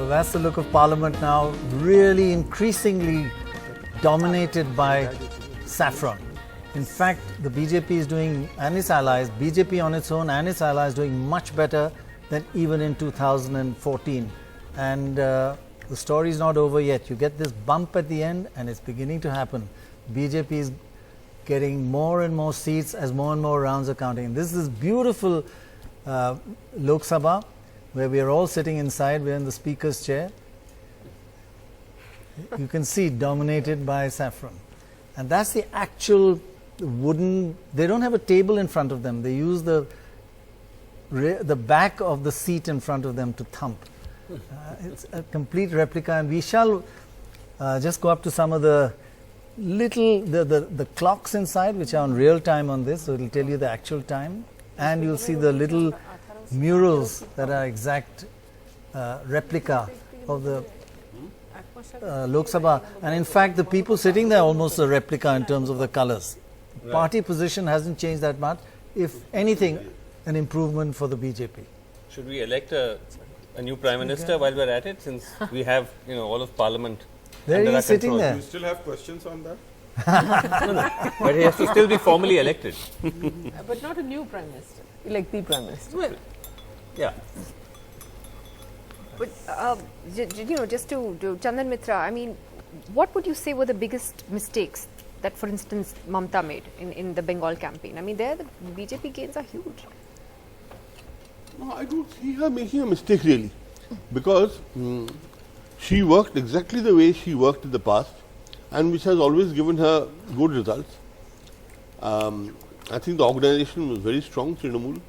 Well, that's the look of Parliament now, really increasingly dominated by saffron. In fact, the BJP is doing, and its allies, BJP on its own and its allies doing much better than even in 2014. And the story is not over yet. You get this bump at the end and it's beginning to happen. BJP is getting more and more seats as more and more rounds are counting. This is beautiful Lok Sabha, where we are all sitting inside. We're in the speaker's chair. You can see dominated by saffron. And that's the actual wooden, they don't have a table in front of them. They use the back of the seat in front of them to thump. It's a complete replica, and we shall just go up to some of the little, the clocks inside, which are on real time on this, so it will tell you the actual time. And you'll see the little murals that are exact replica of the Lok Sabha. And in fact, the people sitting there are almost a replica in terms of the colors. Right. Party position hasn't changed that much. If anything, an improvement for the BJP. Should we elect a new Prime Minister while we're at it, since we have, all of Parliament under our sitting control? there. Do you still have questions on that? No. But he has to still be formally elected. But not a new Prime Minister, like the Prime Minister. Well, yeah. But, just to Chandan Mitra, I mean, what would you say were the biggest mistakes that, for instance, Mamta made in the Bengal campaign? I mean, there the BJP gains are huge. No, I don't see her making a mistake really, because she worked exactly the way she worked in the past, and which has always given her good results. I think the organization was very strong, Trinamool.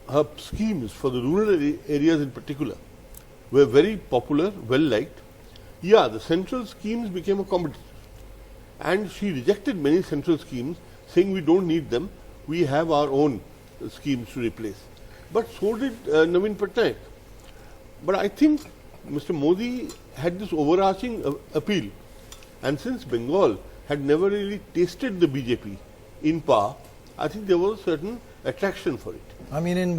Her schemes for the rural areas in particular were very popular, well liked. Yeah, the central schemes became a competitor, and she rejected many central schemes, saying we don't need them, we have our own schemes to replace. But so did Naveen Patnaik. But I think Mr. Modi had this overarching appeal, and since Bengal had never really tasted the BJP in power, I think there was a certain attraction for it. I mean, in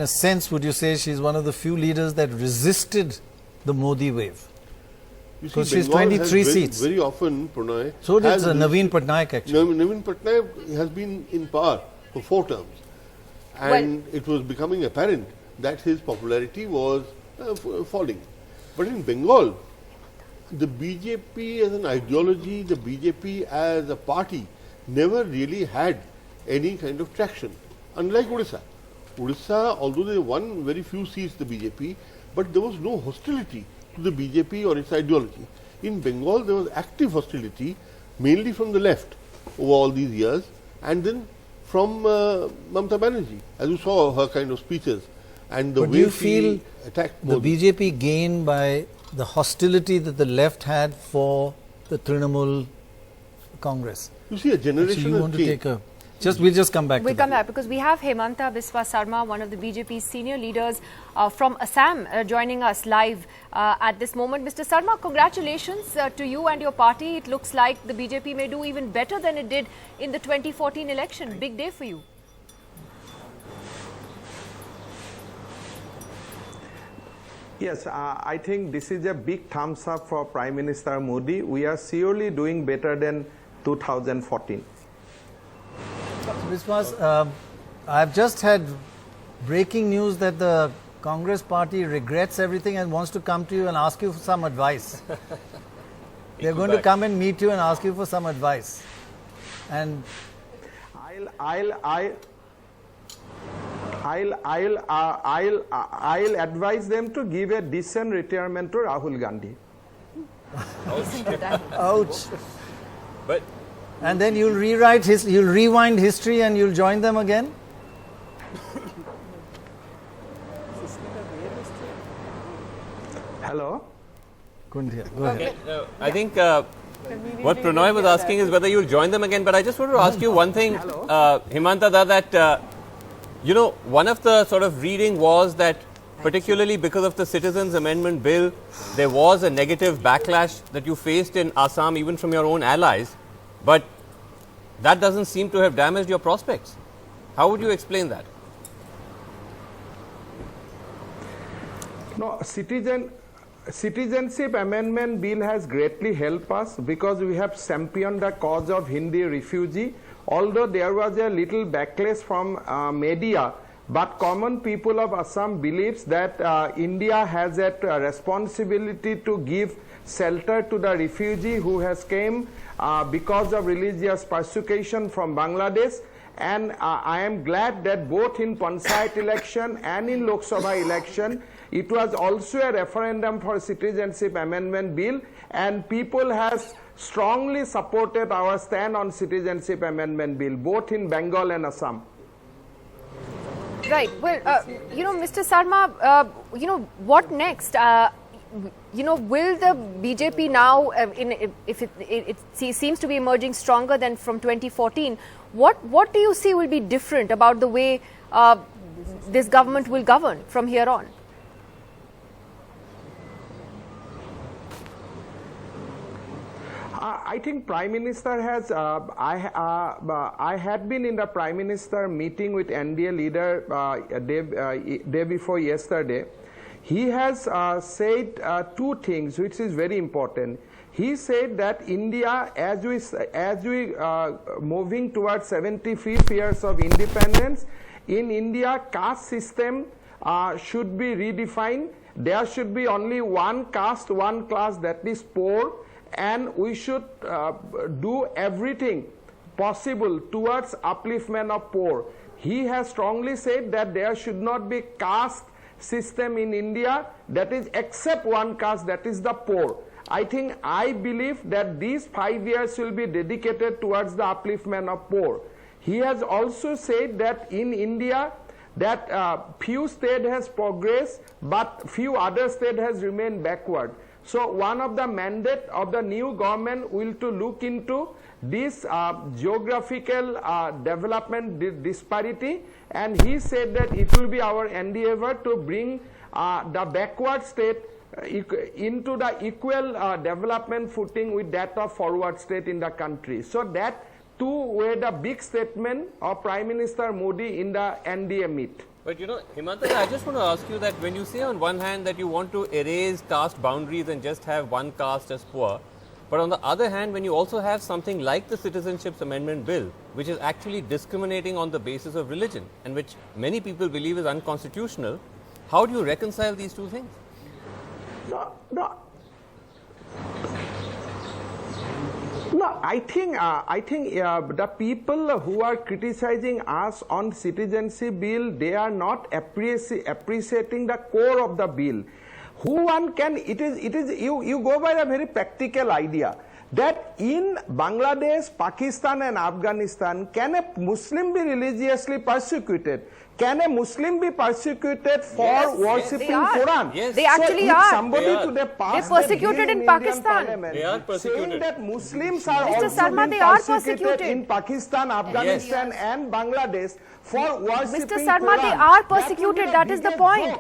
a sense, would you say she's one of the few leaders that resisted the Modi wave? Because she's 23 seats. Very often, Prannoy. So did Naveen Patnaik actually. Naveen Patnaik has been in power for 4 terms. And it was becoming apparent that his popularity was falling. But in Bengal, the BJP as an ideology, the BJP as a party, never really had any kind of traction. Unlike Odisha. Odisha, although they won very few seats, the BJP, but there was no hostility to the BJP or its ideology. In Bengal, there was active hostility, mainly from the left over all these years, and then from Mamata Banerjee, as you saw her kind of speeches and the but way you she feel attacked the Modi. BJP gained by the hostility that the left had for the Trinamool Congress. You see, a generation So you has want to changed. take a... We'll just come back We'll to come that. back because we have Hemanta Biswa Sarma, one of the BJP's senior leaders from Assam, joining us live at this moment. Mr. Sarma, congratulations to you and your party. It looks like the BJP may do even better than it did in the 2014 election. Big day for you. Yes, I think this is a big thumbs up for Prime Minister Modi. We are surely doing better than 2014. Biswas, I've just had breaking news that the Congress party regrets everything and wants to come to you and ask you for some advice. They're going to come and meet you and ask you for some advice. And I'll advise them to give a decent retirement to Rahul Gandhi. ouch. But And then you'll you'll rewind history and you'll join them again? Hello? Couldn't hear. Go ahead. I think what Prannoy was asking is whether you'll join them again. But I just want to ask you one thing, Hemanta, that one of the sort of reading was that particularly because of the Citizens Amendment Bill, there was a negative backlash that you faced in Assam, even from your own allies. But that doesn't seem to have damaged your prospects. How would you explain that? No, Citizenship Amendment Bill has greatly helped us because we have championed the cause of Hindi refugee. Although there was a little backlash from media, but common people of Assam believes that India has a responsibility to give shelter to the refugee who has came because of religious persecution from Bangladesh. And I am glad that both in Panchayat election and in Lok Sabha election, it was also a referendum for Citizenship Amendment Bill, and people have strongly supported our stand on Citizenship Amendment Bill, both in Bengal and Assam. Right. Well, Mr. Sarma, what next? Will the BJP now, if it seems to be emerging stronger than from 2014, what do you see will be different about the way this government will govern from here on? I think Prime Minister has, I had been in the Prime Minister meeting with NDA leader day before yesterday. He has said two things which is very important. He said that India, as we moving towards 75 years of independence, in India caste system should be redefined. There should be only one caste, one class, that is poor. And we should do everything possible towards upliftment of poor. He has strongly said that there should not be caste system in India, that is except one caste, that is the poor. I believe that these 5 years will be dedicated towards the upliftment of poor. He has also said that in India that few states has progressed, but few other states has remained backward. So one of the mandate of the new government will to look into this geographical development disparity, and he said that it will be our endeavor to bring the backward state into the equal development footing with that of forward state in the country. So that two were the big statement of Prime Minister Modi in the NDA meet. But Himanta, I just want to ask you that when you say on one hand that you want to erase caste boundaries and just have one caste as poor, but on the other hand, when you also have something like the Citizenship Amendment Bill, which is actually discriminating on the basis of religion and which many people believe is unconstitutional, how do you reconcile these two things? No, I think the people who are criticizing us on citizenship bill, they are not appreciating the core of the bill. Who one can? You go by a very practical idea that in Bangladesh, Pakistan, and Afghanistan, can a Muslim be religiously persecuted? Can a Muslim be persecuted for worshipping Quran? Yes. They actually are. Somebody They are. today passed They're persecuted in Pakistan. They are persecuted. Saying that Muslims are Mr. also Sarma, being they are persecuted persecuted. in Pakistan, Afghanistan, and Bangladesh for worshipping Mr. Sarma, Quran. they are persecuted. That is the point.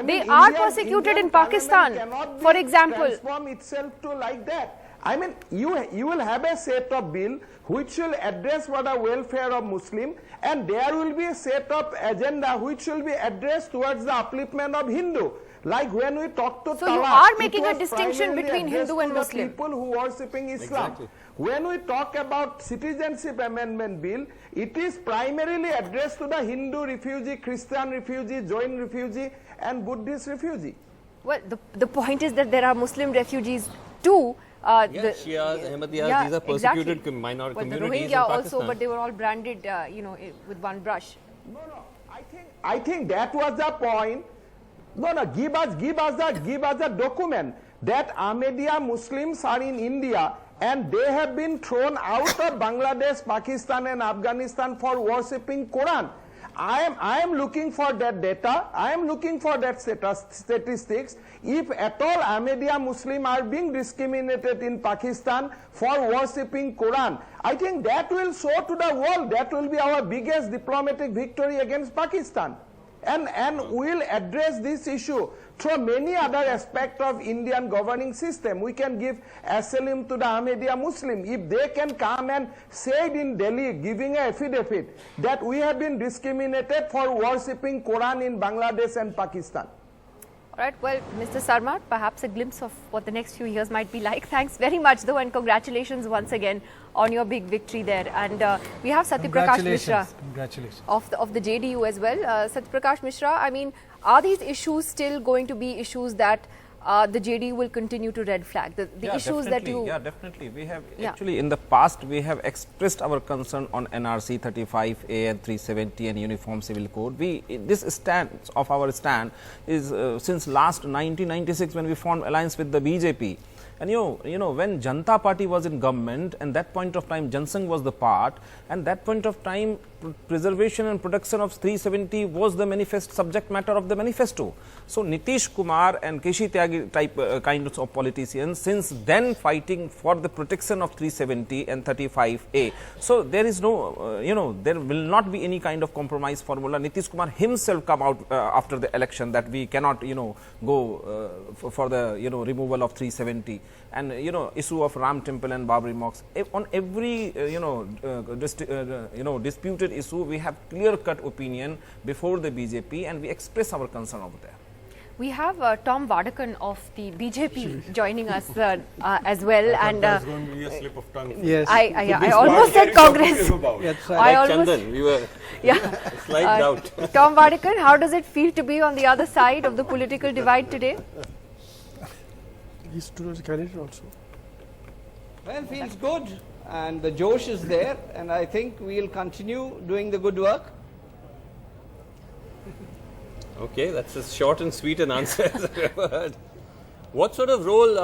They are persecuted in Pakistan, for example. Transform itself to like that. I mean, you will have a set of bill which will address for the welfare of Muslim, and there will be a set of agenda which will be addressed towards the upliftment of Hindu. Like when we talk to So you Talaq, are it making a was distinction primarily between addressed Hindu and to the Muslim. people who worshipping Islam. Exactly. When we talk about Citizenship Amendment Bill, it is primarily addressed to the Hindu refugee, Christian refugee, Jain refugee, and Buddhist refugee. Well, the point is that there are Muslim refugees too. Yes, Shias, Ahmadiyas, these are persecuted minority communities in the Rohingya Pakistan. also, but they were all branded, with one brush. No. I think that was the point. No. Give us the document that Ahmadiyya Muslims are in India and they have been thrown out of Bangladesh, Pakistan, and Afghanistan for worshipping Quran. I am looking for that data. I am looking for that statistics. If at all Ahmadiyya Muslim are being discriminated in Pakistan for worshipping Quran, I think that will show to the world. That will be our biggest diplomatic victory against Pakistan. And we'll address this issue through many other aspects of Indian governing system. We can give asylum to the Ahmadiyya Muslim. If they can come and say it in Delhi, giving an affidavit that we have been discriminated for worshipping Quran in Bangladesh and Pakistan. All right, well, Mr. Sarma, perhaps a glimpse of what the next few years might be like. Thanks very much, though, and congratulations once again on your big victory there. And we have Satyaprakash Mishra of the JDU as well. Satyaprakash Mishra, I mean, are these issues still going to be issues that the JDU will continue to red flag? The issues that you... Yeah, definitely. We have actually in the past we have expressed our concern on NRC 35A and 370 and Uniform Civil Code. This stance of our stand is since last 1996 when we formed alliance with the BJP. And you know, when Janata Party was in government, and that point of time Jansangh was the part, and that point of time preservation and protection of 370 was the manifest subject matter of the manifesto. So Nitish Kumar and Keshi Tyagi type kinds of politicians since then fighting for the protection of 370 and 35A. So there is no, there will not be any kind of compromise formula. Nitish Kumar himself come out after the election that we cannot, go for the, removal of 370. And issue of Ram Temple and Babri Mosque. On every disputed issue, we have clear-cut opinion before the BJP, and we express our concern over there. We have Tom Vadakan of the BJP joining us as well, and there's going to be a slip of tongue. Yes, I almost said Congress. I almost, Chandan, we were slight doubt. Tom Vadakan, how does it feel to be on the other side of the political divide today? He's stood as a candidate also. Well, feels good, and the Josh is there, and I think we'll continue doing the good work. Okay, that's as short and sweet an answer as I've ever heard. What sort of role,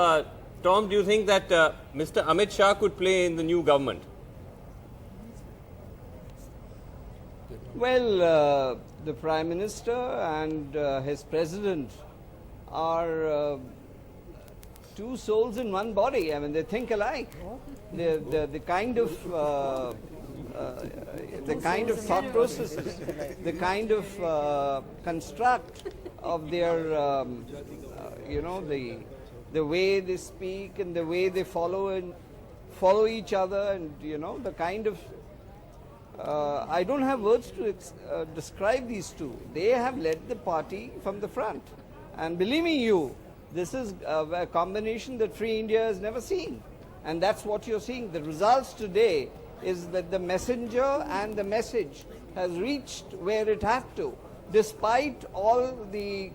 Tom, do you think that Mr. Amit Shah could play in the new government? Well, the Prime Minister and his President are two souls in one body. I mean, they think alike. The kind of thought processes, the kind of construct of their, the way they speak and the way they follow each other, and the kind of. I don't have words to describe these two. They have led the party from the front, and believe me, this is a combination that Free India has never seen. And that's what you're seeing. The results today is that the messenger and the message has reached where it had to, despite all the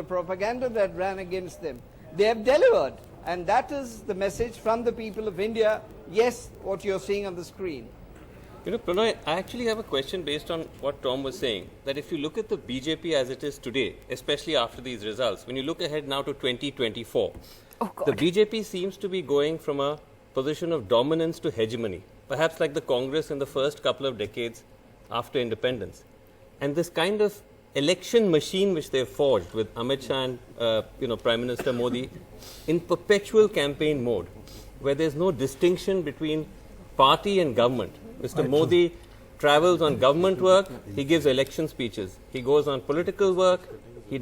propaganda that ran against them. They have delivered. And that is the message from the people of India. Yes, what you're seeing on the screen. Prannoy, I actually have a question based on what Tom was saying, that if you look at the BJP as it is today, especially after these results, when you look ahead now to 2024, the BJP seems to be going from a position of dominance to hegemony, perhaps like the Congress in the first couple of decades after independence. And this kind of election machine which they've forged with Amit Shah and Prime Minister Modi in perpetual campaign mode, where there's no distinction between party and government. Mr. Modi travels on government work, he gives election speeches. He goes on political work, he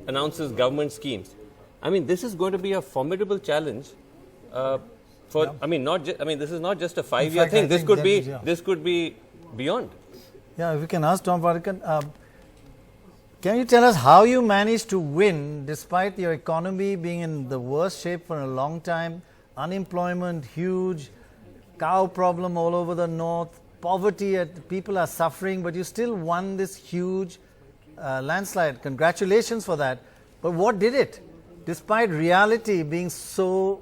announces government schemes. I mean, this is going to be a formidable challenge this is not just a 5-year thing. This could be beyond. Yeah, if we can ask Tom Vadakan, can you tell us how you managed to win despite your economy being in the worst shape for a long time, unemployment huge, cow problem all over the north, poverty, people are suffering, but you still won this huge landslide. Congratulations for that. But what did it? Despite reality being so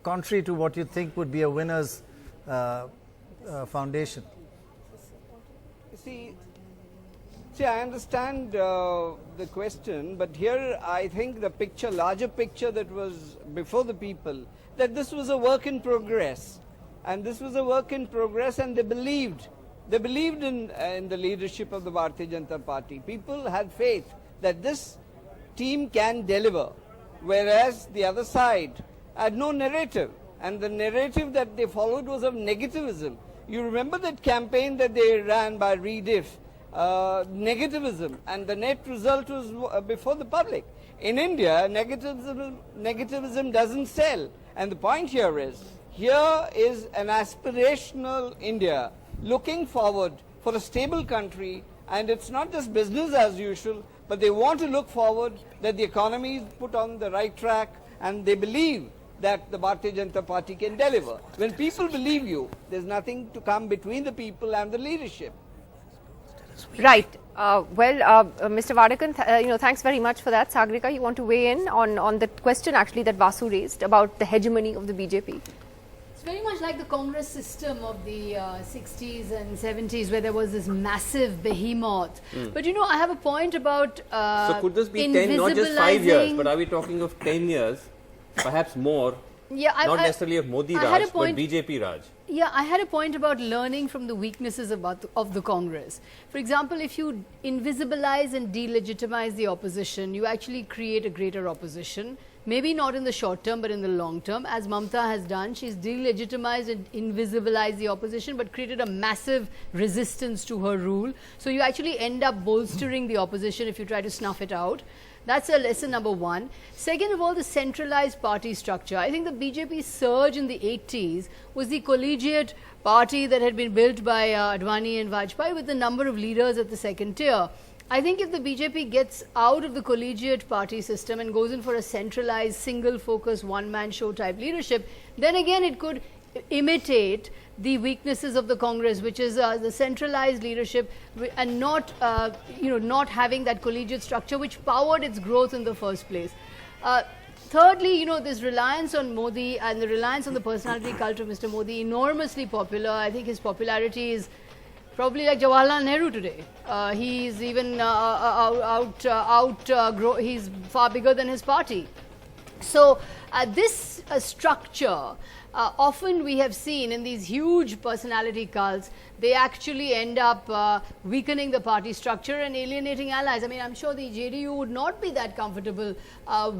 contrary to what you think would be a winner's foundation. See, I understand the question, but here I think the larger picture that was before the people, that this was a work in progress. And this was a work in progress, and they believed in the leadership of the Bharatiya Janata Party. People had faith that this team can deliver, whereas the other side had no narrative, and the narrative that they followed was of negativism. You remember that campaign that they ran by Rediff, negativism, and the net result was before the public. In India, negativism doesn't sell, and the point here is an aspirational India looking forward for a stable country, and it's not just business as usual, but they want to look forward, that the economy is put on the right track, and they believe that the Bharatiya Janata Party can deliver. When people believe you, there's nothing to come between the people and the leadership. Right. Mr. Vadakan, thanks very much for that. Sagarika, you want to weigh in on the question actually that Vasu raised about the hegemony of the BJP? It's very much like the Congress system of the 60s and 70s, where there was this massive behemoth. But I have a point about so could this be 10, not just 5 years, but are we talking of 10 years, perhaps more? Yeah, not necessarily of Modi Raj, but BJP Raj. Yeah, I had a point about learning from the weaknesses of the Congress. For example, if you invisibilize and delegitimize the opposition, you actually create a greater opposition. Maybe not in the short term, but in the long term, as Mamta has done. She's delegitimized and invisibilized the opposition, but created a massive resistance to her rule. So you actually end up bolstering the opposition if you try to snuff it out. That's a lesson number one. Second of all, the centralized party structure. I think the BJP surge in the 80s was the collegiate party that had been built by Advani and Vajpayee with the number of leaders at the second tier. I think if the BJP gets out of the collegiate party system and goes in for a centralized, single-focus, one-man show type leadership, then again it could imitate the weaknesses of the Congress, which is the centralized leadership and not having that collegiate structure which powered its growth in the first place. Thirdly, this reliance on Modi and the reliance on the personality cult of Mr. Modi, enormously popular. I think his popularity is probably like Jawaharlal Nehru today. He's even he's far bigger than his party. So this structure, often we have seen in these huge personality cults, they actually end up weakening the party structure and alienating allies. I mean, I'm sure the JDU would not be that comfortable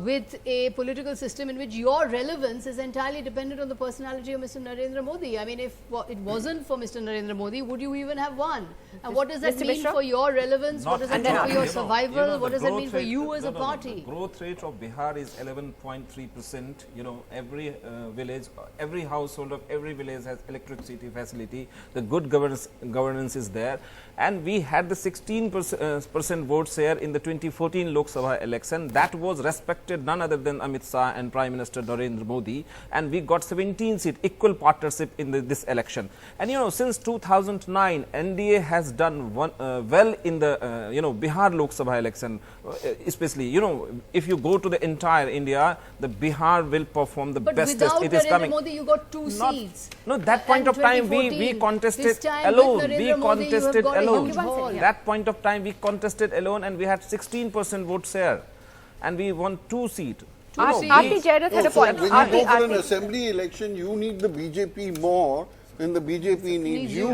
with a political system in which your relevance is entirely dependent on the personality of Mr. Narendra Modi. I mean, if it wasn't for Mr. Narendra Modi, would you even have won? And what does that mean for your relevance? What does that mean for your survival? What does that mean for you as a party? The growth rate of Bihar is 11.3%. Every village, every household of every village has electricity facility. The good governance is there, and we had the 16% vote share in the 2014 Lok Sabha election. That was respected none other than Amit Shah and Prime Minister Narendra Modi, and we got 17 seats, equal partnership in this election. And since 2009, NDA has done well in the Bihar Lok Sabha election, especially if you go to the entire India, the Bihar will perform the bestest. Without it is Narendra coming. Modi, you got 2 seats. No, that point of time we contested alone. We contested alone. That point of time we contested alone, and we had 16% vote share, and we won 2 seats. Aarti Jairath had a point. When you go for an assembly election, you need the BJP more than the BJP needs you.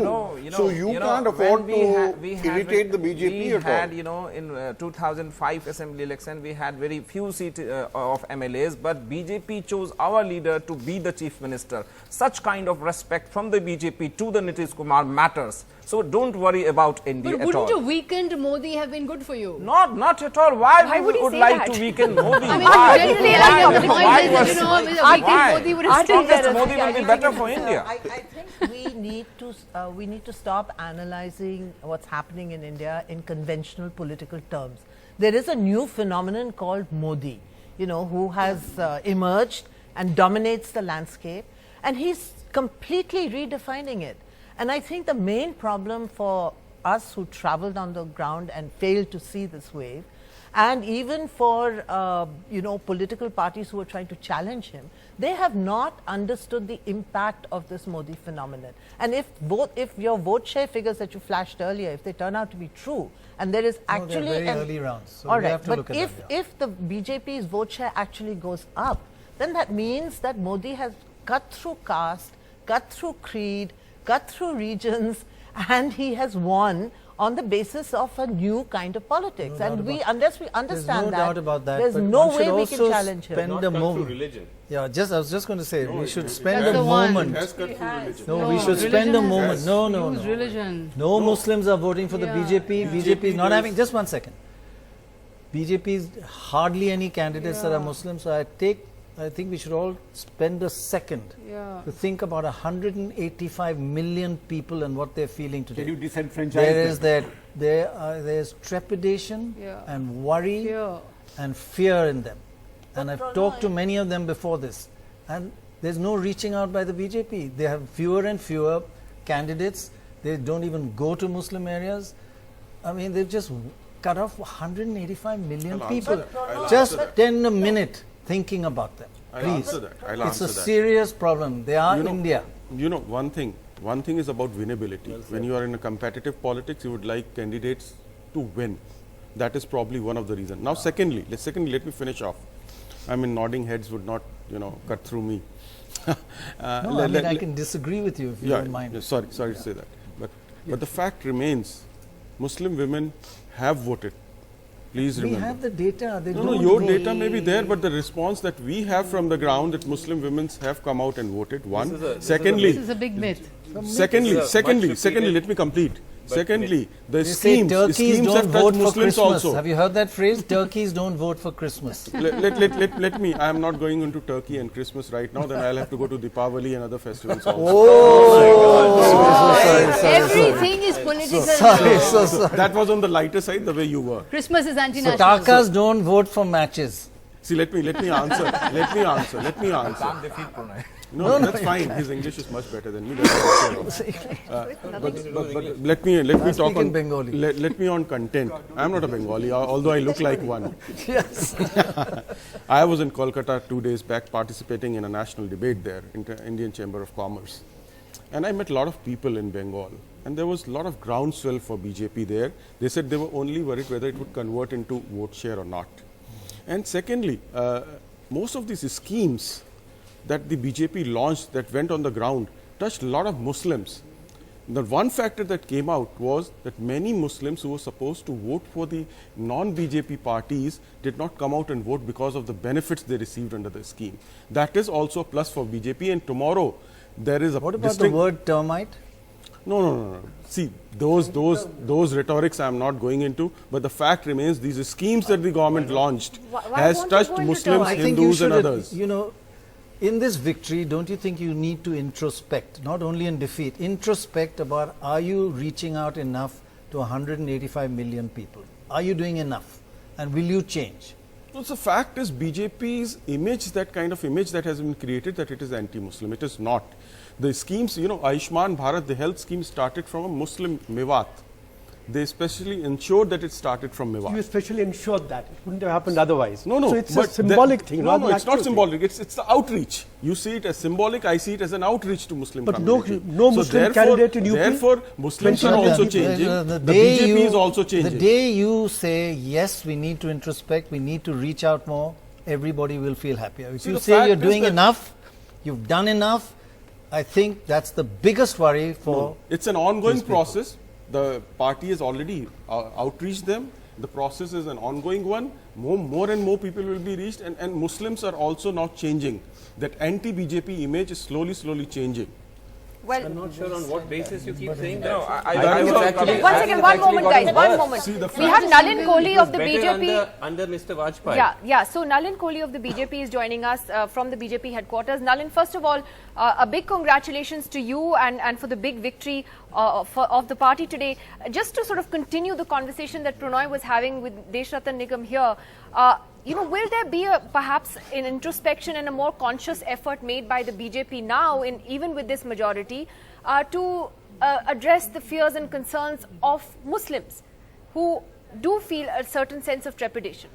So you can't afford to irritate the BJP at all. In 2005 assembly election, we had very few seats of MLAs, but BJP chose our leader to be the chief minister. Such kind of respect from the BJP to the Nitish Kumar matters. So don't worry about NDA but at all. Wouldn't a weakened Modi have been good for you? Not at all. Why would he would say like that? to weaken Modi? I mean, Why? generally, Why? Modi would I have think stayed that there. Modi will be better for India. I think we need to stop analyzing what's happening in India in conventional political terms. There is a new phenomenon called Modi, who has emerged and dominates the landscape, and he's completely redefining it. And I think the main problem for us who traveled on the ground and failed to see this wave, and even for political parties who are trying to challenge him, they have not understood the impact of this Modi phenomenon. And if your vote share figures that you flashed earlier, if they turn out to be true, and there is actually very early rounds, so all we right, have to but look at if the BJP's vote share actually goes up, then that means that Modi has cut through caste, cut through creed, cut through regions, and he has won on the basis of a new kind of politics. And unless we understand there's no doubt about that, there's but no one way should we can also challenge him. spend a moment. Religion. Yeah, I was just going to say, we should spend That's a the one. moment. Has cut through religion. No, we should spend a moment. No. Use religion. No Muslims are voting for the BJP. BJP is not having, just 1 second. BJP is hardly any candidates that are Muslims. So I take I think we should all spend a second to think about 185 million people and what they're feeling today. Can you disenfranchise There's trepidation and worry and fear in them. And I've talked to many of them before this. And there's no reaching out by the BJP. They have fewer and fewer candidates. They don't even go to Muslim areas. I mean, they've just cut off 185 million people. Just spend a minute thinking about them. Please. It's a serious problem. They are India. You know, one thing is about winnability. When you are in a competitive politics, you would like candidates to win. That is probably one of the reasons. Now, secondly, let me finish off. I mean, nodding heads would not, cut through me. I can disagree with you if you don't mind. Sorry to say that. But the fact remains, Muslim women have voted. Please remember. We have the data. Your data may be there, but the response that we have from the ground that Muslim women have come out and voted. Secondly, this is a big myth. Secondly, let me complete. Secondly, the schemes don't vote for Muslims Christmas. also. Have you heard that phrase? Turkeys don't vote for Christmas. Let me. I am not going into Turkey and Christmas right now. Then I'll have to go to Deepavali and other festivals also. Everything is political. Sorry. That was on the lighter side, the way you were. Christmas is anti-national. So Takas don't vote for matches. See, let me answer. Let me answer. Can't defeat Prannoy. No, that's fine. His English is much better than me. But let me talk on Bengali. Let me on content. I'm not a Bengali, although I look like one. Yes. I was in Kolkata 2 days back participating in a national debate there, Indian Chamber of Commerce. And I met a lot of people in Bengal. And there was a lot of groundswell for BJP there. They said they were only worried whether it would convert into vote share or not. And secondly, most of these schemes that the BJP launched that went on the ground touched a lot of Muslims. The one factor that came out was that many Muslims who were supposed to vote for the non-BJP parties did not come out and vote because of the benefits they received under the scheme. That is also a plus for BJP, and tomorrow there is a... What about the word termite? No. See, those rhetorics I am not going into, but the fact remains these schemes that the government launched has touched Muslims, Hindus and others. In this victory, don't you think you need to introspect, not only in defeat, introspect about are you reaching out enough to 185 million people? Are you doing enough? And will you change? Well, the fact is BJP's image, that kind of image that has been created, that it is anti-Muslim. It is not. The schemes, Ayushman Bharat, the health scheme started from a Muslim Mewat. They especially ensured that it started from Mewat. You especially ensured that. It wouldn't have happened otherwise. No. So it's a symbolic thing. No, it's not symbolic. It's the outreach. You see it as symbolic. I see it as an outreach to Muslim community. But no Muslim candidate in UP. Therefore, Muslims are also changing. The BJP is also changing. The day you say, yes, we need to introspect, we need to reach out more, everybody will feel happier. If you say you're doing enough, you've done enough, I think that's the biggest worry for... It's an ongoing process. The party has already outreached them. The process is an ongoing one. More and more people will be reached, and Muslims are also now changing. That anti-BJP image is slowly changing. Well, I'm not sure on what basis you keep saying that. One second, one moment, guys, one moment. We have Nalin Kohli of the BJP. Under Mr. Vajpayee. Yeah. So Nalin Kohli of the BJP is joining us from the BJP headquarters. Nalin, first of all, a big congratulations to you and for the big victory of the party today. Just to sort of continue the conversation that Prannoy was having with Deshratan Nigam here, will there be perhaps an introspection and a more conscious effort made by the BJP now, even with this majority, to address the fears and concerns of Muslims who do feel a certain sense of trepidation?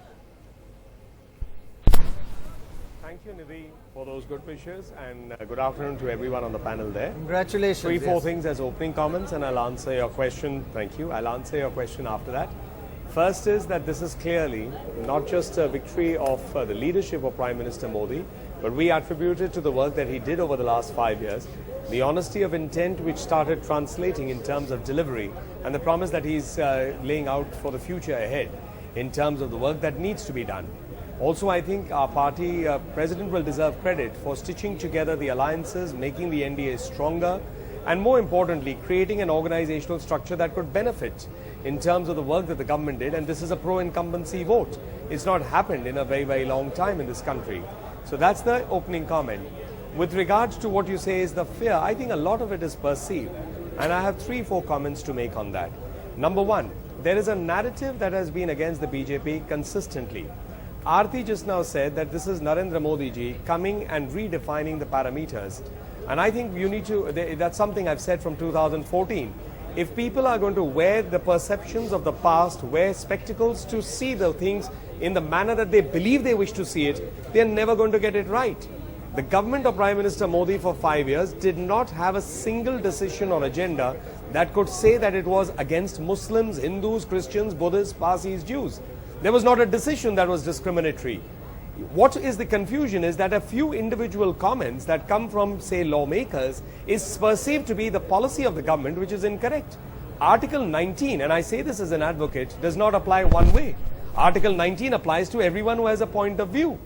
Thank you, Nidhi, for those good wishes, and good afternoon to everyone on the panel there. Congratulations. Four things as opening comments, and I'll answer your question. Thank you. I'll answer your question after that. First is that this is clearly not just a victory of the leadership of Prime Minister Modi, but we attribute it to the work that he did over the last 5 years, the honesty of intent which started translating in terms of delivery, and the promise that he's laying out for the future ahead in terms of the work that needs to be done. Also, I think our party president will deserve credit for stitching together the alliances, making the NDA stronger, and more importantly, creating an organizational structure that could benefit in terms of the work that the government did. And this is a pro-incumbency vote. It's not happened in a very long time in this country. So that's the opening comment. With regards to what you say is the fear, I think a lot of it is perceived. And I have 3-4 comments to make on that. Number one, there is a narrative that has been against the BJP consistently. Aarti just now said that this is Narendra Modi ji coming and redefining the parameters. And I think you need to, that's something I've said from 2014. If people are going to wear the perceptions of the past, wear spectacles to see the things in the manner that they believe they wish to see it, they're never going to get it right. The government of Prime Minister Modi for 5 years did not have a single decision or agenda that could say that it was against Muslims, Hindus, Christians, Buddhists, Parsis, Jews. There was not a decision that was discriminatory. What is the confusion is that a few individual comments that come from, say, lawmakers is perceived to be the policy of the government, which is incorrect. Article 19, and I say this as an advocate, does not apply one way. Article 19 applies to everyone who has a point of view.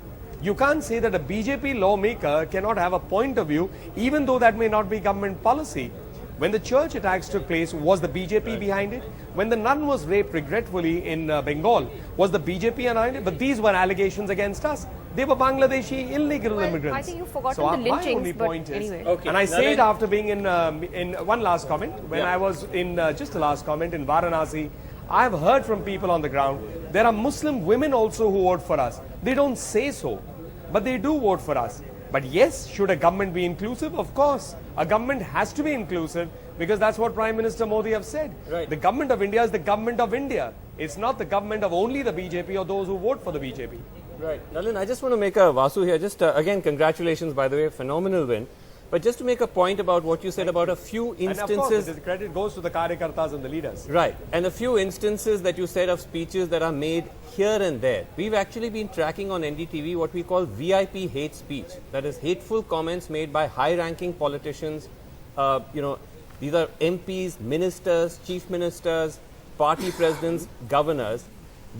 You can't say that a BJP lawmaker cannot have a point of view, even though that may not be government policy. When the church attacks took place, was the BJP behind it? When the nun was raped regretfully in Bengal, was the BJP behind it? But these were allegations against us. They were Bangladeshi illegal immigrants. I think you've forgotten So the my lynchings, only but point is, anyway. Okay. and I say it Naren- after being in one last comment, when I was in, just the last comment, in Varanasi, I've heard from people on the ground, there are Muslim women also who vote for us. They don't say so, but they do vote for us. But yes, should a government be inclusive? Of course. A government has to be inclusive because that's what Prime Minister Modi have said. Right. The government of India is the government of India. It's not the government of only the BJP or those who vote for the BJP. Right. Nalin, I just want to make a Vasu here. Just again, congratulations, by the way, phenomenal win. But just to make a point about what you said about a few instances. And of course, the credit goes to the Karyakartas and the leaders. Right. And a few instances that you said of speeches that are made here and there. We've actually been tracking on NDTV what we call VIP hate speech. That is hateful comments made by high-ranking politicians. These are MPs, ministers, chief ministers, party presidents, governors.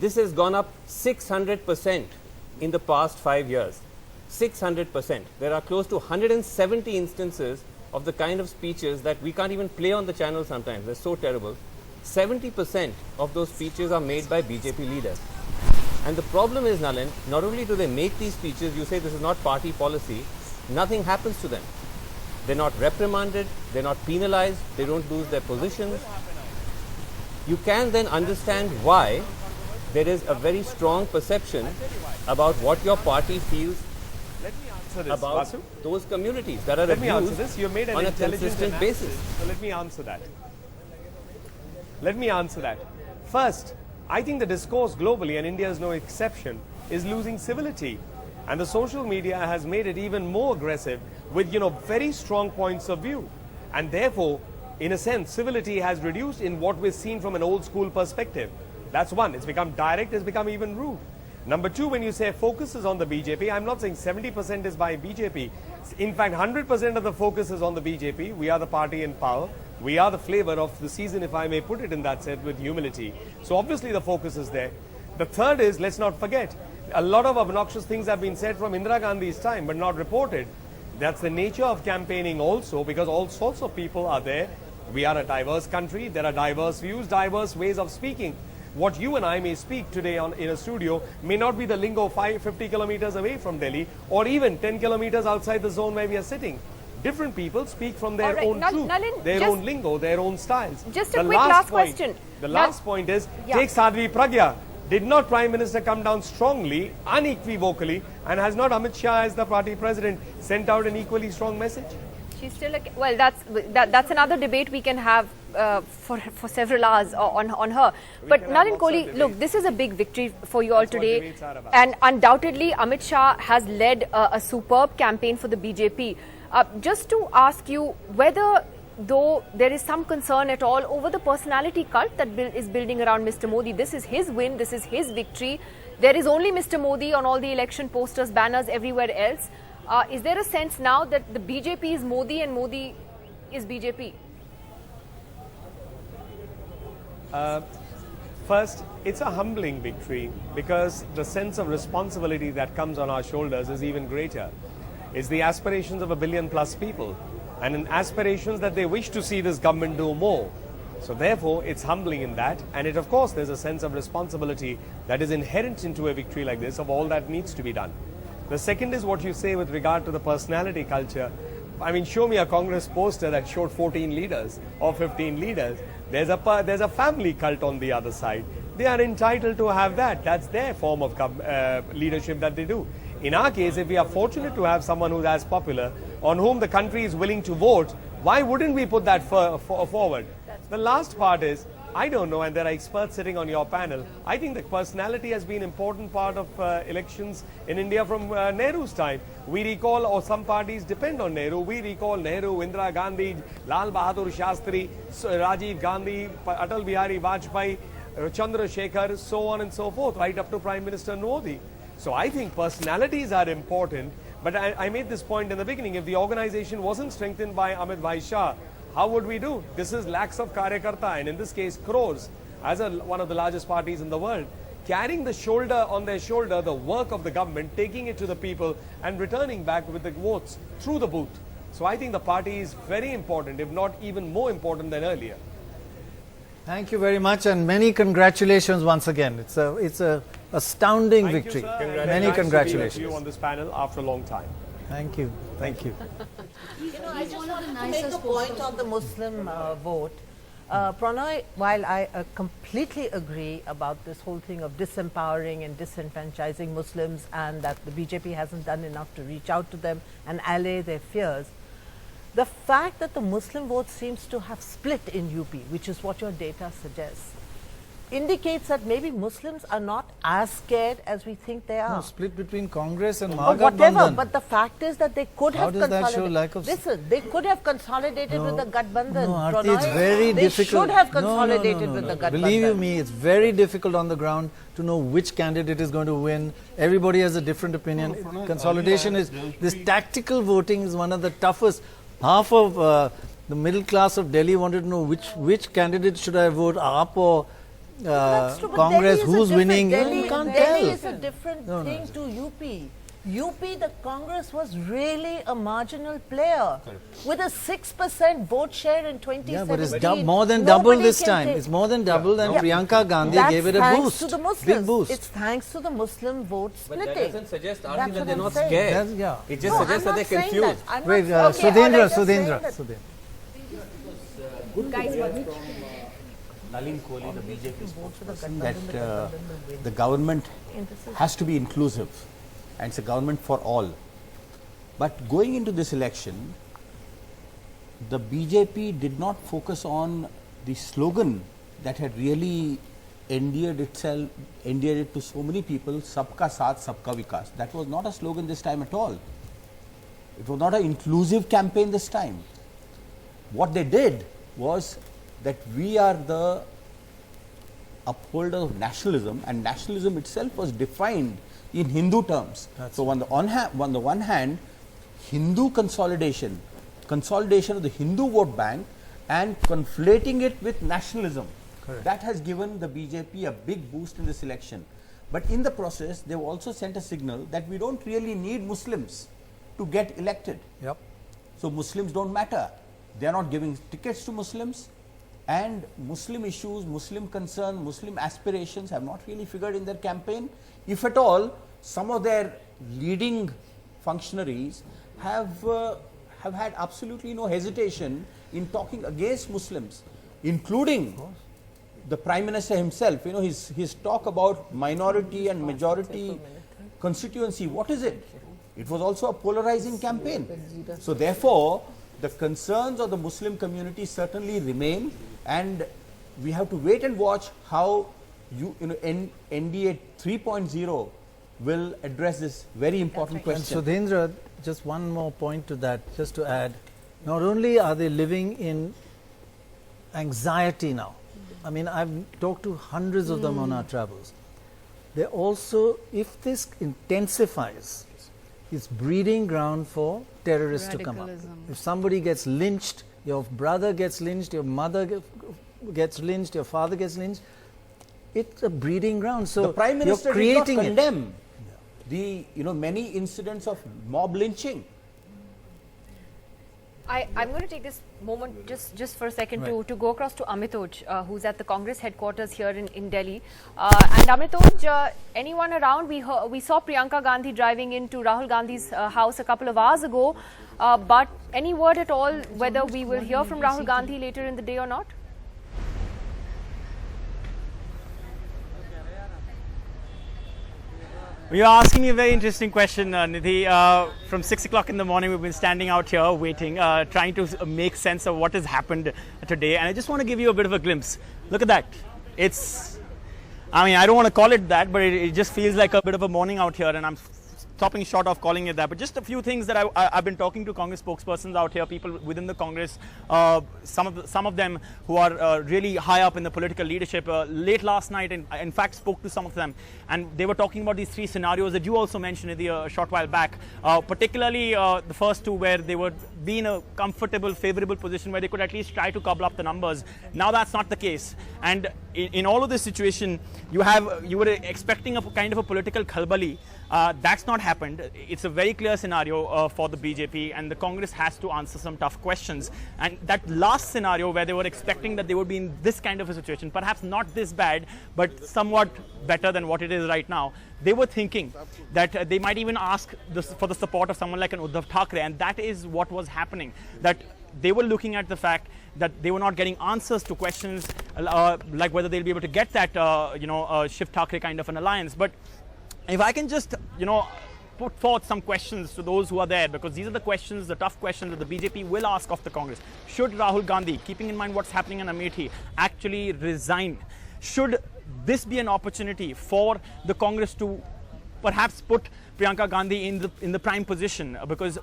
This has gone up 600% in the past 5 years. 600%. There are close to 170 instances of the kind of speeches that we can't even play on the channel sometimes. They're so terrible. 70% of those speeches are made by BJP leaders. And the problem is, Nalin, not only do they make these speeches, you say this is not party policy, nothing happens to them. They're not reprimanded, they're not penalized, they don't lose their positions. You can then understand why there is a very strong perception about what your party feels about Vasu? those communities that are Let me answer abused this. You made an on a intelligent consistent analysis. basis. So let me answer that. Let me answer that. First, I think the discourse globally, and India is no exception, is losing civility. And the social media has made it even more aggressive with, very strong points of view. And therefore, in a sense, civility has reduced in what we're seeing from an old school perspective. That's one. It's become direct, it's become even rude. Number two, when you say focus is on the BJP, I'm not saying 70% is by BJP. In fact, 100% of the focus is on the BJP. We are the party in power. We are the flavor of the season, if I may put it in that sense, with humility. So obviously the focus is there. The third is, let's not forget, a lot of obnoxious things have been said from Indira Gandhi's time, but not reported. That's the nature of campaigning also, because all sorts of people are there. We are a diverse country. There are diverse views, diverse ways of speaking. What you and I may speak today in a studio may not be the lingo 50 kilometers away from Delhi or even 10 kilometers outside the zone where we are sitting. Different people speak from their own truth, their own lingo, their own styles. Just a quick last question. The last point is, take Sadhvi Pragya. Did not Prime Minister come down strongly, unequivocally, and has not Amit Shah as the party president sent out an equally strong message? She's still well. That's another debate we can have for several hours on her. But Nalin Kohli, look, this is a big victory for you all today, and undoubtedly Amit Shah has led a superb campaign for the BJP. Just to ask you whether, though there is some concern at all over the personality cult that is building around Mr. Modi, this is his win, this is his victory. There is only Mr. Modi on all the election posters, banners, everywhere else. Is there a sense now that the BJP is Modi and Modi is BJP? First, it's a humbling victory because the sense of responsibility that comes on our shoulders is even greater. It's the aspirations of 1 billion plus people and in aspirations that they wish to see this government do more. So therefore, it's humbling in that, and of course there's a sense of responsibility that is inherent into a victory like this of all that needs to be done. The second is what you say with regard to the personality culture. I mean, show me a Congress poster that showed 14 leaders or 15 leaders. There's a family cult on the other side. They are entitled to have that. That's their form of leadership that they do. In our case, if we are fortunate to have someone who's as popular, on whom the country is willing to vote, why wouldn't we put that forward? The last part is, I don't know, and there are experts sitting on your panel. I think that personality has been an important part of elections in India from Nehru's time. We recall, or some parties depend on Nehru, we recall Nehru, Indira Gandhi, Lal Bahadur Shastri, Rajiv Gandhi, Atal Bihari Vajpayee, Chandrasekhar, so on and so forth, right up to Prime Minister Modi. So I think personalities are important, but I made this point in the beginning. If the organization wasn't strengthened by Amit Bhai Shah, how would we do? This is lakhs of karyakarta, and in this case crores, as one of the largest parties in the world, carrying the shoulder on their shoulder the work of the government, taking it to the people and returning back with the votes through the booth. So I think the party is very important, if not even more important than earlier. Thank you very much, and many congratulations once again. It's a astounding victory. Many congratulations to you on this panel after a long time. Thank you. Thank you. I just wanted to make a point on the Muslim vote. Prannoy, while I completely agree about this whole thing of disempowering and disenfranchising Muslims, and that the BJP hasn't done enough to reach out to them and allay their fears, the fact that the Muslim vote seems to have split in UP, which is what your data suggests, indicates that maybe Muslims are not as scared as we think they are. No, split between Congress and But whatever, Mahagabandhan. but the fact is that they could have does that show consolidated. lack of Listen, they could have consolidated with the Gadbandhan. No, Aarti, Prannoy. it's very they difficult. should have No, consolidated with the Gadbandhan. Believe you me, it's very difficult on the ground to know which candidate is going to win. Everybody has a different opinion. Consolidation is, this tactical voting is one of the toughest. Half of the middle class of Delhi wanted to know which candidate should I vote, AAP or Congress, who's winning. Delhi, you can't Delhi tell. is a different thing to UP. UP, the Congress was really a marginal player with a 6% vote share in 2017. Yeah, but it's more than double this time. It's more than double, and Priyanka Gandhi gave it a boost. To the Muslims. Big boost. It's thanks to the Muslim vote splitting. But that doesn't suggest, Aarti, That's that what they're I'm not saying. scared. Yeah. It just suggests that they're confused. Wait, Sudhindra. Nalin Kohli, the BJP spokesperson, that the government has to be inclusive and it's a government for all. But going into this election, the BJP did not focus on the slogan that had really endeared it to so many people, Sabka Saath, Sabka Vikas. That was not a slogan this time at all. It was not an inclusive campaign this time. What they did was that we are the upholders of nationalism, and nationalism itself was defined in Hindu terms. So on the one hand, Hindu consolidation of the Hindu vote bank and conflating it with nationalism. Correct. That has given the BJP a big boost in this election. But in the process, they've also sent a signal that we don't really need Muslims to get elected. Yep. So Muslims don't matter. They are not giving tickets to Muslims, and Muslim issues, Muslim concern, Muslim aspirations have not really figured in their campaign. If at all, some of their leading functionaries have had absolutely no hesitation in talking against Muslims, including the Prime Minister himself. You know, his talk about minority and majority constituency, what is it? It was also a polarizing campaign. So therefore, the concerns of the Muslim community certainly remain, and we have to wait and watch how NDA 3.0 will address this very important question. And Sudhindra, just one more point to that, just to add. Not only are they living in anxiety now, I mean, I've talked to hundreds of them on our travels. They also, if this intensifies, it's breeding ground for terrorists to come up. If somebody gets lynched, your brother gets lynched, your mother gets lynched, your father gets lynched, it's a breeding ground. So the Prime Minister you're creating did not condemn the many incidents of mob lynching. I'm going to take this moment just for a second to go across to Amitoj, who's at the Congress headquarters here in Delhi. And Amitoj, anyone around? We saw Priyanka Gandhi driving into Rahul Gandhi's house a couple of hours ago. But any word at all whether we will hear from Rahul Gandhi later in the day or not? You're asking me a very interesting question, Nidhi. From 6 o'clock in the morning, we've been standing out here waiting, trying to make sense of what has happened today. And I just want to give you a bit of a glimpse. Look at that. I don't want to call it that, but it just feels like a bit of a morning out here. And I'm stopping short of calling it that, but just a few things that I've been talking to Congress spokespersons out here, people within the Congress, some of them who are really high up in the political leadership. Late last night, and in fact spoke to some of them, and they were talking about these three scenarios that you also mentioned a short while back, particularly the first two where they would be in a comfortable, favorable position where they could at least try to cobble up the numbers. Now that's not the case, and in all of this situation, you were expecting a kind of a political khalbali. That's not happened. It's a very clear scenario for the BJP, and the Congress has to answer some tough questions. And that last scenario where they were expecting that they would be in this kind of a situation, perhaps not this bad, but somewhat better than what it is right now, they were thinking that they might even ask for the support of someone like an Uddhav Thackeray, and that is what was happening. That they were looking at the fact that they were not getting answers to questions like whether they'll be able to get that Shiv Thackeray kind of an alliance. But if I can just, put forth some questions to those who are there, because these are the questions, the tough questions that the BJP will ask of the Congress. Should Rahul Gandhi, keeping in mind what's happening in Amethi, actually resign? Should this be an opportunity for the Congress to perhaps put Priyanka Gandhi in the prime position? Because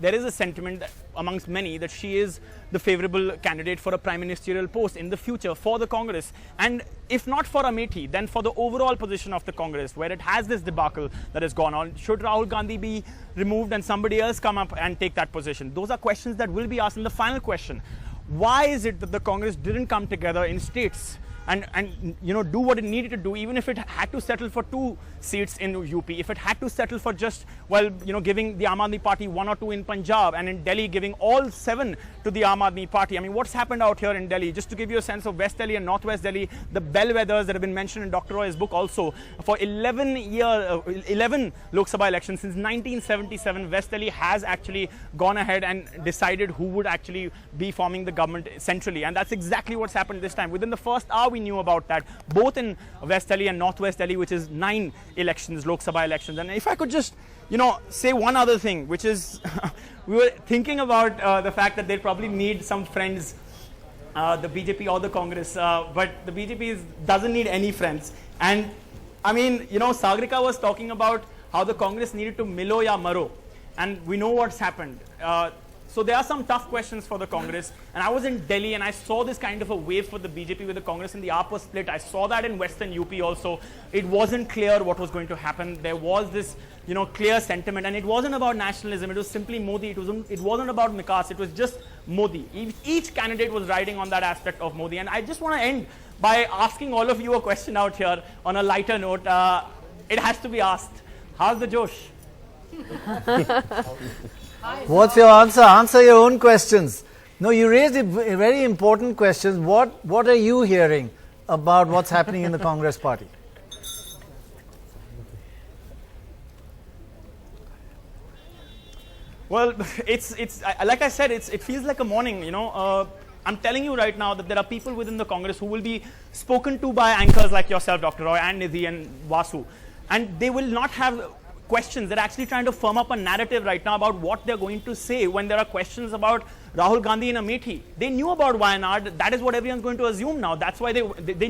there is a sentiment amongst many that she is the favorable candidate for a prime ministerial post in the future for the Congress. And if not for Amethi, then for the overall position of the Congress, where it has this debacle that has gone on, should Rahul Gandhi be removed and somebody else come up and take that position? Those are questions that will be asked. And the final question, why is it that the Congress didn't come together in states and do what it needed to do, even if it had to settle for 2 seats in UP, if it had to settle for just, giving the Aam Aadmi Party 1 or 2 in Punjab, and in Delhi giving all 7 to the Aam Aadmi Party. I mean, what's happened out here in Delhi? Just to give you a sense of West Delhi and Northwest Delhi, the bellwethers that have been mentioned in Dr. Roy's book also, for 11 Lok Sabha elections since 1977, West Delhi has actually gone ahead and decided who would actually be forming the government centrally, and that's exactly what's happened this time. Within the first hour, we knew about that, both in West Delhi and Northwest Delhi, which is 9 elections, Lok Sabha elections. And if I could just, say one other thing, which is, we were thinking about the fact that they'll probably need some friends, the BJP or the Congress, but the BJP doesn't need any friends. And I mean, Sagrika was talking about how the Congress needed to milo ya maro, and we know what's happened. So there are some tough questions for the Congress, and I was in Delhi and I saw this kind of a wave for the BJP with the Congress in the AAP split. I saw that in Western UP also. It wasn't clear what was going to happen. There was this, clear sentiment, and it wasn't about nationalism. It was simply Modi. It wasn't about Vikas. It was just Modi. Each candidate was riding on that aspect of Modi. And I just want to end by asking all of you a question out here on a lighter note. It has to be asked. How's the Josh? What's your answer? Answer your own questions. No, you raised very important questions. What are you hearing about what's happening in the Congress party? Well, it's like I said, it feels like a morning, I'm telling you right now that there are people within the Congress who will be spoken to by anchors like yourself, Dr. Roy, and Nidhi and Vasu, and they will not have questions. They're actually trying to firm up a narrative right now about what they're going to say when there are questions about Rahul Gandhi in Amethi. They knew about Wayanad. That is what everyone's going to assume now. That's why they knew.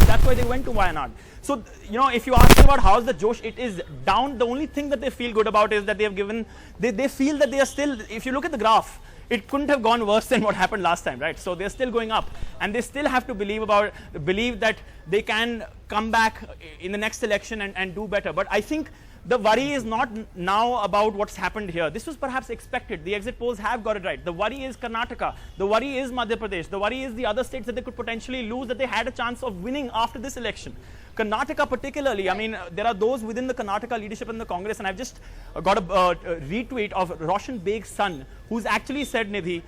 That's why they went to Wayanad. So, if you ask me about how's the Josh, it is down. The only thing that they feel good about is that they have given, they feel that they are still, if you look at the graph, it couldn't have gone worse than what happened last time, right? So they're still going up, and they still have to believe that they can come back in the next election and do better. But I think the worry is not now about what's happened here. This was perhaps expected. The exit polls have got it right. The worry is Karnataka. The worry is Madhya Pradesh. The worry is the other states that they could potentially lose, that they had a chance of winning after this election. Karnataka particularly, I mean, there are those within the Karnataka leadership in the Congress, and I've just got a retweet of Roshan Beg's son, who's actually said, Nidhi,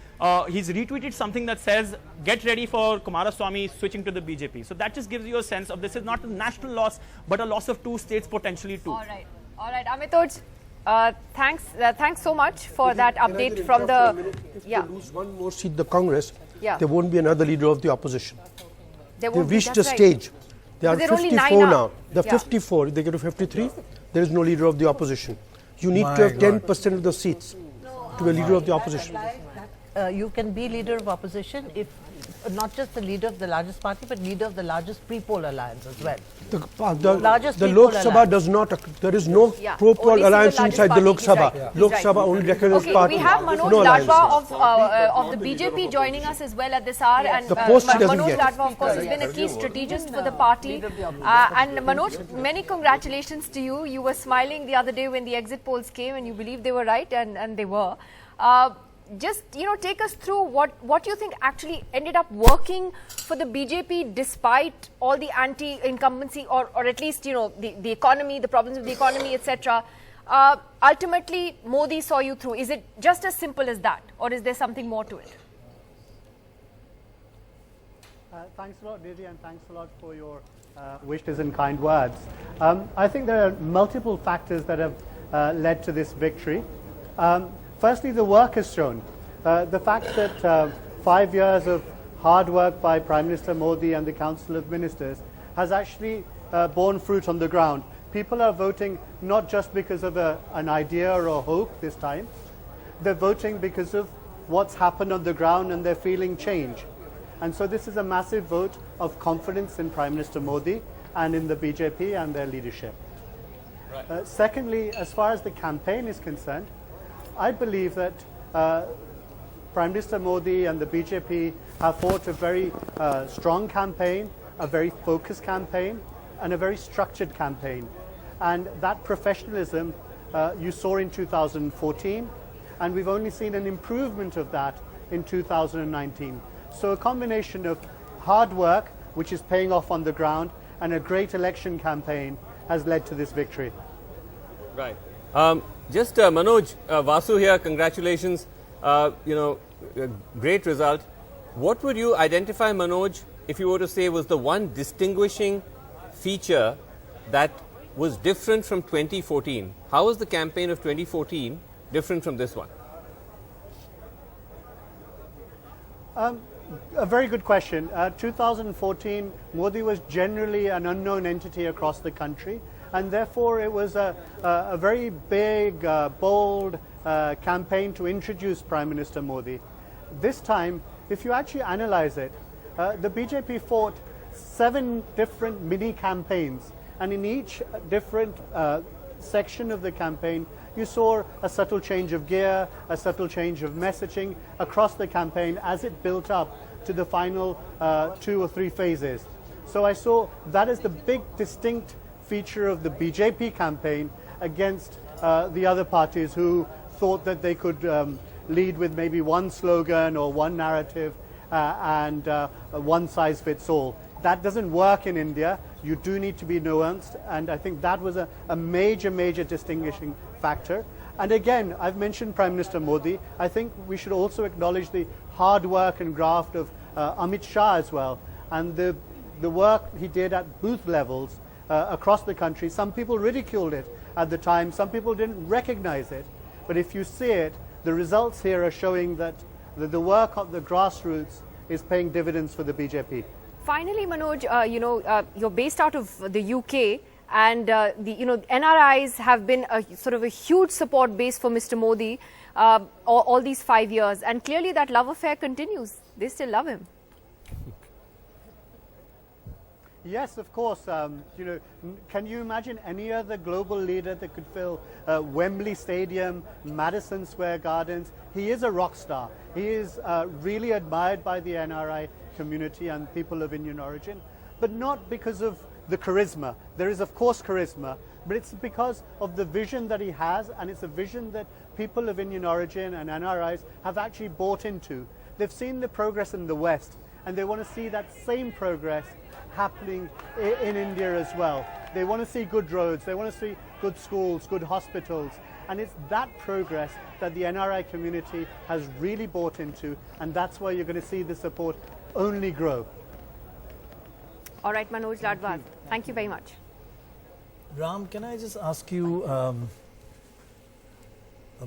he's retweeted something that says, get ready for Kumaraswamy switching to the BJP. So that just gives you a sense of this is not a national loss, but a loss of 2 states potentially too. All right, Amitoj. Thanks so much for that update from the. If they lose one more seat, the Congress, there won't be another leader of the opposition. They've reached a stage. They are 54 now. They're 54. If they get to 53, there is no leader of the opposition. You need to have 10% of the seats to be a leader of the opposition. You can be leader of opposition if not just the leader of the largest party, but leader of the largest pre-poll alliance as well. The Lok Sabha does not, there is no pro-poll alliance inside the Lok Sabha. Lok Sabha only recognizes party. We have Manoj Ladva of the BJP joining us as well at this hour. And Manoj Ladva, of course, has been a key strategist for the party. And Manoj, many congratulations to you. You were smiling the other day when the exit polls came and you believed they were right, and they were. Just, take us through what you think actually ended up working for the BJP despite all the anti-incumbency or at least, the economy, the problems with the economy, etc. Ultimately, Modi saw you through. Is it just as simple as that, or is there something more to it? Thanks a lot, Nidhi, and thanks a lot for your wishes and kind words. I think there are multiple factors that have led to this victory. Firstly, the work has shown. The fact that 5 years of hard work by Prime Minister Modi and the Council of Ministers has actually borne fruit on the ground. People are voting not just because of an idea or a hope this time. They're voting because of what's happened on the ground and they're feeling change. And so this is a massive vote of confidence in Prime Minister Modi and in the BJP and their leadership. Right. Secondly, as far as the campaign is concerned, I believe that Prime Minister Modi and the BJP have fought a very strong campaign, a very focused campaign, and a very structured campaign. And that professionalism you saw in 2014, and we've only seen an improvement of that in 2019. So a combination of hard work, which is paying off on the ground, and a great election campaign has led to this victory. Right. Just Manoj, Vasu here, congratulations. Great result. What would you identify, Manoj, if you were to say was the one distinguishing feature that was different from 2014? How was the campaign of 2014 different from this one? A very good question. 2014, Modi was generally an unknown entity across the country. And therefore, it was a very big, bold campaign to introduce Prime Minister Modi. This time, if you actually analyze it, the BJP fought 7 different mini campaigns. And in each different section of the campaign, you saw a subtle change of gear, a subtle change of messaging across the campaign as it built up to the final 2 or 3 phases. So I saw that as the big distinct feature of the BJP campaign against the other parties who thought that they could lead with maybe one slogan or one narrative and one size fits all. That doesn't work in India. You do need to be nuanced, and I think that was a major distinguishing factor. And again, I've mentioned Prime Minister Modi. I think we should also acknowledge the hard work and graft of Amit Shah as well, and the work he did at booth levels across the country. Some people ridiculed it at the time, some people didn't recognize it, but if you see it, the results here are showing that the work of the grassroots is paying dividends for the BJP. Finally, Manoj, you're based out of the UK, and the NRIs have been a sort of a huge support base for Mr. Modi all these 5 years, and clearly that love affair continues. They still love him. Yes, of course. Can you imagine any other global leader that could fill Wembley Stadium, Madison Square Gardens? He is a rock star. He is really admired by the NRI community and people of Indian origin, but not because of the charisma. There is, of course, charisma, but it's because of the vision that he has, and it's a vision that people of Indian origin and NRIs have actually bought into. They've seen the progress in the West, and they want to see that same progress happening in India as well. They want to see good roads, they want to see good schools, good hospitals, and it's that progress that the NRI community has really bought into, and that's why you're going to see the support only grow. All right, Manoj Ladwar, thank you very much. Ram, can I just ask you a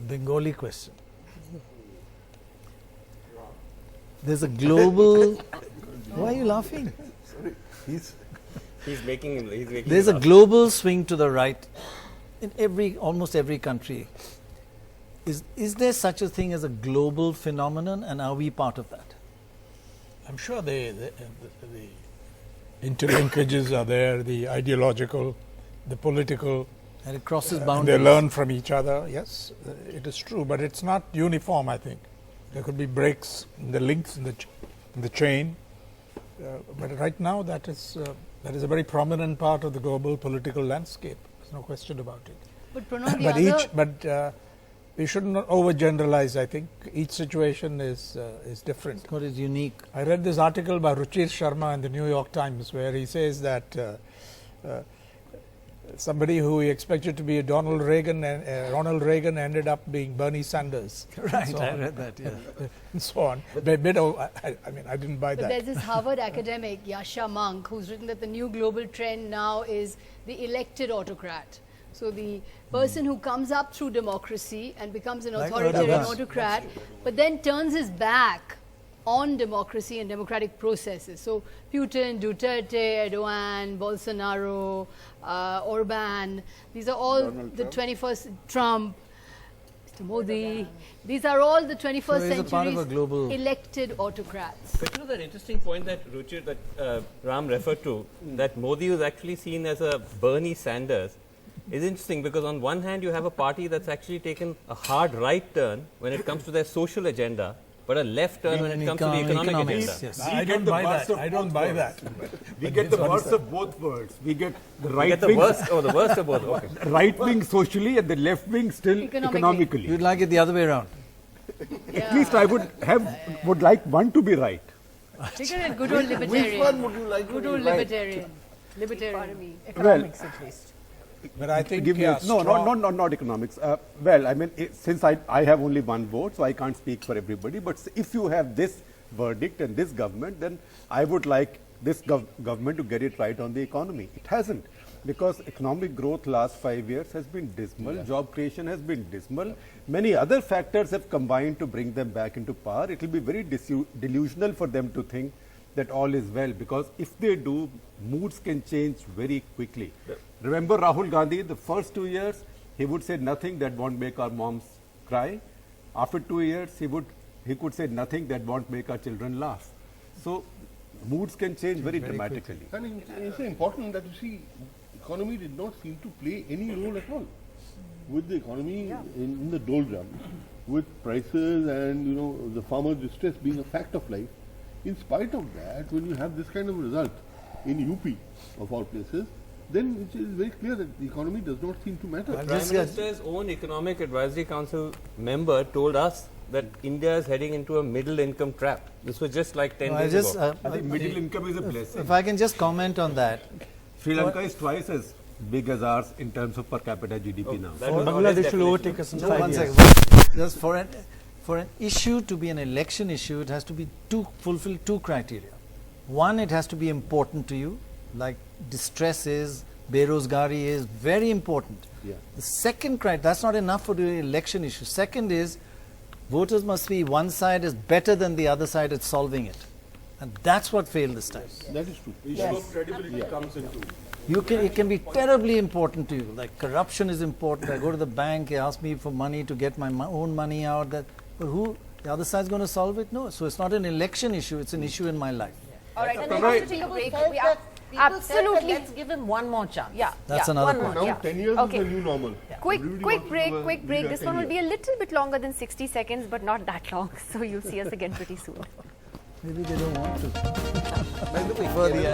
Bengali question? There's a global... Why are you laughing? Sorry. He's making There's a global swing to the right in almost every country. Is there such a thing as a global phenomenon, and are we part of that? I'm sure the interlinkages are there, the ideological, the political. And it crosses They boundaries. learn from each other, yes, it is true, but it's not uniform, I think. There could be breaks in the links in the chain, but right now that is a very prominent part of the global political landscape. There's no question about it. But Prannoy, we should not overgeneralize. I think each situation is different. What is unique? I read this article by Ruchir Sharma in the New York Times where he says that somebody who he expected to be a Ronald Reagan ended up being Bernie Sanders. Right, so I read that, yeah. And so on. I mean, I didn't buy But that. there's this Harvard academic, Yasha Monk, who's written that the new global trend now is the elected autocrat. So the person who comes up through democracy and becomes an authoritarian autocrat, but then turns his back on democracy and democratic processes. So Putin, Duterte, Erdogan, Bolsonaro, Orban, these are all the 21st, Trump, Mr. Modi, these are all the 21st century's elected autocrats. But you know that interesting point that Ruchir, that Ram referred to, that Modi was actually seen as a Bernie Sanders, is interesting because on one hand you have a party that's actually taken a hard right turn when it comes to their social agenda, but a left turn when it comes to the economic agenda. Yes. I don't buy that. I don't buy that. We get the worst of both worlds. We get the right get the wing. worst, the worst of both. Okay. Right wing socially and the left wing still economically. You'd like it the other way around. At least I would like one to be right. Good old libertarian. Which one would you like Good to be old right? libertarian. Libertarian. Economics at least. But I think not economics. Well, I mean, since I have only one vote, so I can't speak for everybody. But if you have this verdict and this government, then I would like this government to get it right on the economy. It hasn't, because economic growth last 5 years has been dismal. Job creation has been dismal. Many other factors have combined to bring them back into power. It will be very delusional for them to think that all is well, because if they do, moods can change very quickly. Remember Rahul Gandhi, the first 2 years, he would say nothing that won't make our moms cry. After 2 years, he could say nothing that won't make our children laugh. So moods can change very dramatically. And it's important that you see, economy did not seem to play any role at all. With the economy in the doldrum, with prices and the farmer distress being a fact of life, in spite of that, when you have this kind of result in UP of all places, then it is very clear that the economy does not seem to matter. The Prime Minister's own Economic Advisory Council member told us that India is heading into a middle income trap. This was just like 10 days ago. I think middle income is a blessing. If I can just comment on that. Sri Lanka is twice as big as ours in terms of per capita GDP now. Bangladesh will overtake us in 5 years. Just for an issue to be an election issue, it has to be fulfill two criteria. One, it has to be important to you, like distress is, berozgari is very important. The second criteria, that's not enough for the election issue. Second is, voters must be one side is better than the other side at solving it. And that's what failed this time. That is true. Issue of credibility comes into. It can be terribly important to you, like corruption is important. I go to the bank, they ask me for money to get my own money out. But who? The other side's going to solve it? No. So it's not an election issue, it's an issue in my life. All right, And then I we have to take a break. We are Absolutely. Let's give him one more chance. That's another one point. more. 10 years is the new normal. Quick break. This one will be a little bit longer than 60 seconds, but not that long. So you'll see us again pretty soon. Maybe they don't want to. Before the